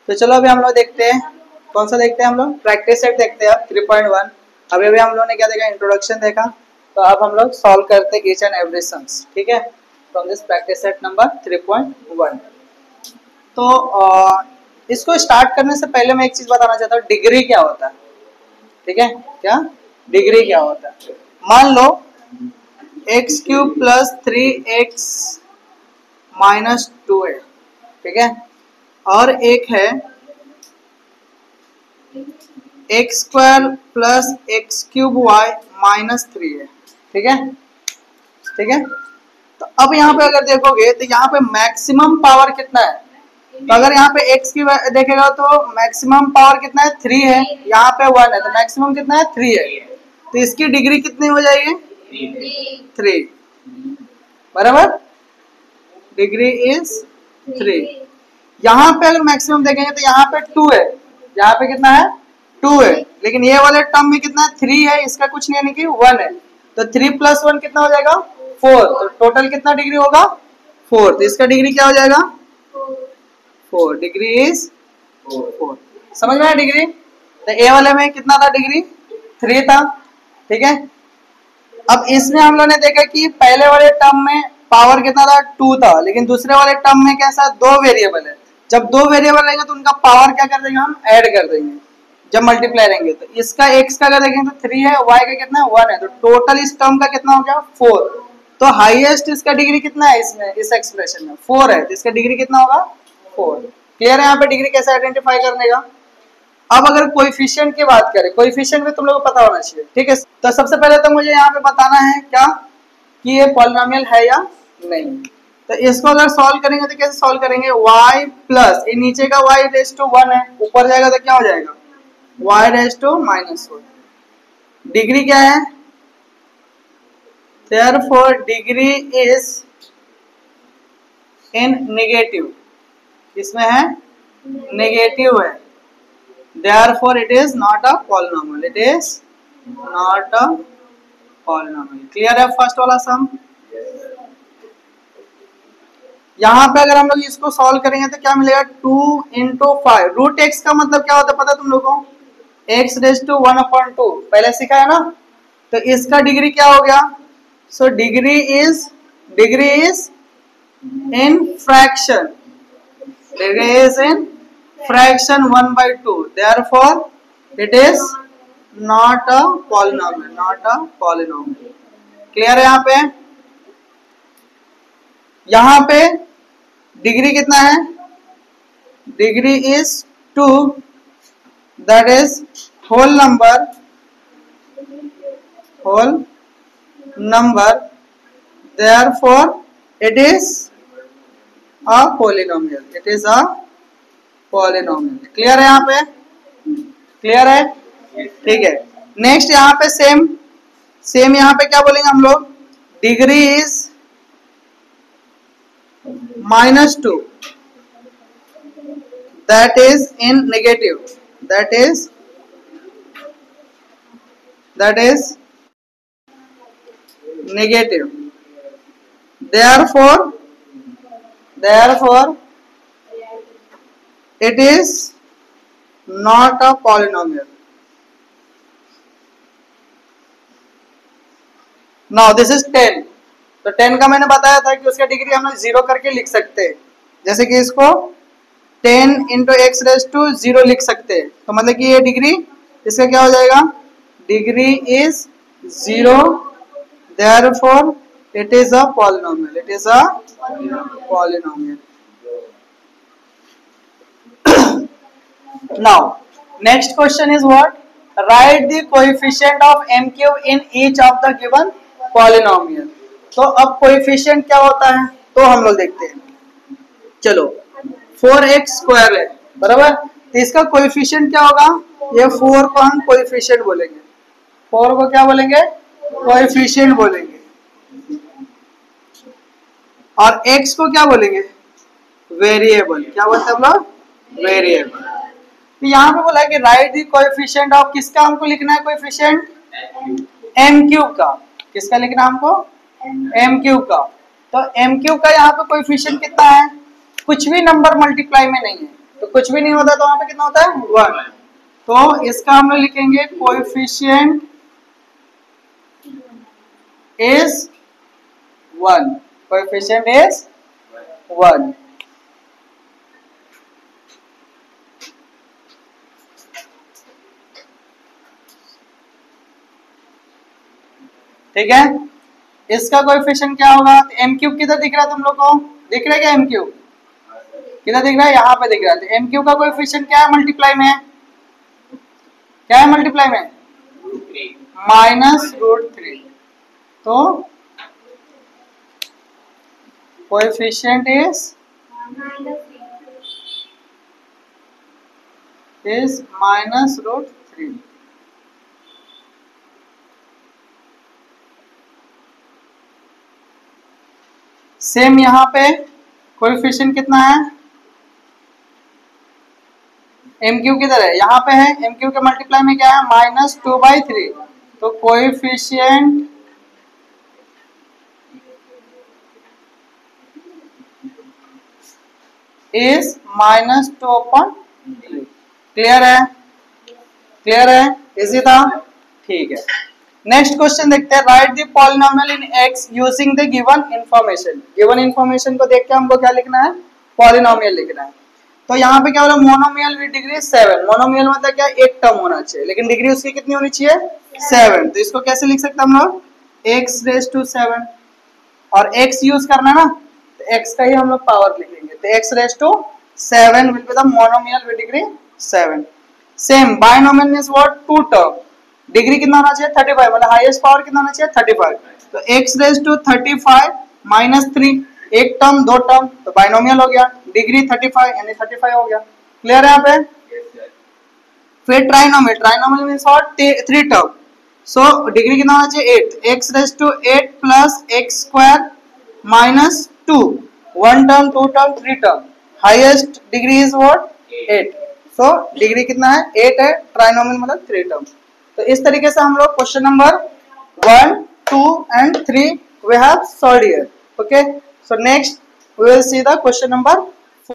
तो चलो अभी हम लोग देखते हैं कौन सा देखते हैं, हम लोग प्रैक्टिस सेट देखते हैं 3.1। अभी अभी हम लोग ने क्या देखा, इंट्रोडक्शन देखा। तो अब हम लोग सॉल्व करते हैं ईच एंड एवरी सम्स, ठीक है, from this practice set number 3.1। तो इसको स्टार्ट करने से पहले मैं एक चीज बताना चाहता हूँ, डिग्री क्या होता है, ठीक है, क्या डिग्री क्या होता है। मान लो x cube plus 3x minus 2 है, ठीक है, और एक है x square plus x cube y minus 3 है, ठीक है, ठीक है। तो अब यहाँ पे अगर देखोगे तो यहाँ पे मैक्सिमम पावर कितना है, तो अगर यहाँ पे x की देखेगा तो मैक्सिमम पावर कितना है 3 है, यहाँ पे 1 है, तो मैक्सिमम कितना है 3 है, तो इसकी डिग्री कितनी हो जाएगी 3, बराबर, डिग्री इज 3। यहाँ पे अगर मैक्सिमम देखेंगे तो यहाँ पे 2 है, यहाँ पे कितना है 2 है, लेकिन ये वाले टर्म में कितना है 3 है, इसका कुछ नहीं यानी कि 1 है, तो 3 प्लस 1 कितना हो जाएगा 4, तो टोटल कितना डिग्री होगा 4, तो इसका डिग्री क्या हो जाएगा 4, डिग्री इज 4। समझ में आया डिग्री। तो ए वाले में कितना था डिग्री 3 था, ठीक है। अब इसमें हम लोग ने देखा कि पहले वाले टर्म में पावर कितना था 2 था, लेकिन दूसरे वाले टर्म में कैसा 2 वेरिएबल है, जब 2 वेरिएबल रहेंगे तो उनका पावर क्या कर देंगे, हम ऐड कर देंगे जब मल्टीप्लाई रहेंगे। तो इसका x का अगर देखेंगे तो 3 है, y का कितना है 1 है, तो टोटल इस टर्म का कितना हो गया 4, तो हाईएस्ट इसका डिग्री कितना है इसमें, इस एक्सप्रेशन में 4 है, तो इसका डिग्री कितना होगा 4। क्लियर है यहाँ पे डिग्री कैसे आइडेंटिफाई करने का। अब अगर कोएफिशिएंट की बात करें, कोएफिशिएंट भी तुम लोगों को पता होना चाहिए, ठीक है। तो सबसे पहले तो मुझे यहाँ पे बताना है क्या कि ये पॉलिनोमियल है या नहीं। तो इसको अगर सॉल्व करेंगे तो कैसे सॉल्व करेंगे, y प्लस ये नीचे का y रेज टू 1 है, ऊपर जाएगा तो क्या हो जाएगा y raise to minus 1। Degree क्या है, therefore degree is in negative, इसमें है नेगेटिव है, therefore it is not a polynomial, it is not a polynomial। Clear है फर्स्ट वाला सम। यहाँ पे अगर हम लोग इसको सॉल्व करेंगे तो क्या मिलेगा 2 इंटू 5 रूट एक्स का मतलब क्या होता है पता है तुम लोगों को, एक्स रेज टू 1/2 पहले सीखा है ना। तो इसका डिग्री क्या हो गया, so degree is in fraction, degree is in fraction 1/2, therefore it is not a polynomial, not a polynomial। Clear है यहाँ पे डिग्री कितना है, degree is 2, that is whole number, therefore it is a polynomial, it is a polynomial. Clear है यहाँ पे, clear है, ठीक है। नेक्स्ट यहाँ पे सेम यहाँ पे क्या बोलेंगे हम लोग, degree is -2, that is in negative, that is negative, therefore it is not a polynomial। now this is 10, तो 10 का मैंने बताया था कि उसका डिग्री हम लोग 0 करके लिख सकते हैं, जैसे कि इसको 10 इंटू एक्स रेज टू 0 लिख सकते हैं, तो मतलब कि ये डिग्री इसका क्या हो जाएगा, degree is 0, therefore it is a polynomial, it is a polynomial। Now next question is what, write the coefficient of m cube in each of the given polynomial। तो अब coefficient क्या होता है तो हम लोग देखते हैं, चलो 4x स्क्वायर है बराबर, तो इसका कोएफिशिएंट क्या होगा, ये 4 को हम कोएफिशिएंट बोलेंगे, 4 को क्या बोलेंगे कोएफिशिएंट बोलेंगे, और x को क्या बोलेंगे वेरिएबल, क्या बोलते हैं हम लोग वेरिएबल। तो यहाँ पे बोला है कि राइट द कोएफिशिएंट ऑफ, किसका हमको लिखना है कोएफिशिएंट m क्यूब का, किसका लिखना है हमको m क्यूब का। तो m क्यूब का यहाँ पे कोएफिशिएंट कितना है, कुछ भी नंबर मल्टीप्लाई में नहीं है, तो कुछ भी नहीं होता तो वहां पे कितना होता है 1। तो इसका हम लोग लिखेंगे कोएफिशिएंट इज 1, कोएफिशिएंट इज 1। ठीक है, इसका कोएफिशिएंट क्या होगा? एम क्यूब किधर दिख रहा है तुम लोग को? दिख रहा है क्या एम क्यूब? किधर दिख रहा है? यहाँ पे दिख रहा है। तो एम क्यूब का कोएफिशिएंट क्या है मल्टीप्लाई में? क्या है मल्टीप्लाई में? -√3। तो कोएफिशिएंट इज -√3। सेम यहाँ पे कोएफिशिएंट कितना है? एम क्यू किधर है? यहाँ पे है। एम क्यू के मल्टीप्लाई में क्या है? -2/3। तो कोएफिशिएंट इज -2/3। क्लियर है? क्लियर है? इजी था? ठीक है, नेक्स्ट क्वेश्चन देखते हैं। Right the polynomial in x using the given information. Given information को देख के हमको क्या लिखना है? पॉलिनोमियल लिखना है। तो यहाँ पे क्या बोला? Monomial with degree 7। मोनोमियल मतलब क्या? एक टर्म होना चाहिए, लेकिन डिग्री उसकी कितनी होनी चाहिए? 7। तो इसको कैसे लिख सकते हैं हम लोग? x⁻7। और x यूज करना है ना, तो x का ही हम लोग पावर लिखेंगे। तो x⁻7 will be the monomial with degree 7। Same binomial means what? Two term. Degree कितना होना चाहिए? 35, मतलब हाईएस्ट पावर कितना होना चाहिए? 35। तो x⁻35 - 3, एक टर्म दो टर्म, तो बायनोमियल हो गया। डिग्री 35 यानी 35 हो गया। क्लियर है यहाँ पे? फिर trinomial. Trinomial means what? 3 term. So degree कितना होना चाहिए? 8। x⁻8 + x² - 2, 1 term, 2 term, 3 term. Highest degree is what? 8। So degree कितना है? 8 है। ट्राइनोमियल मतलब 3 टर्म। तो इस तरीके से हम लोग question number 1, 2 and 3 we have solved here. Okay, so next we will see the question number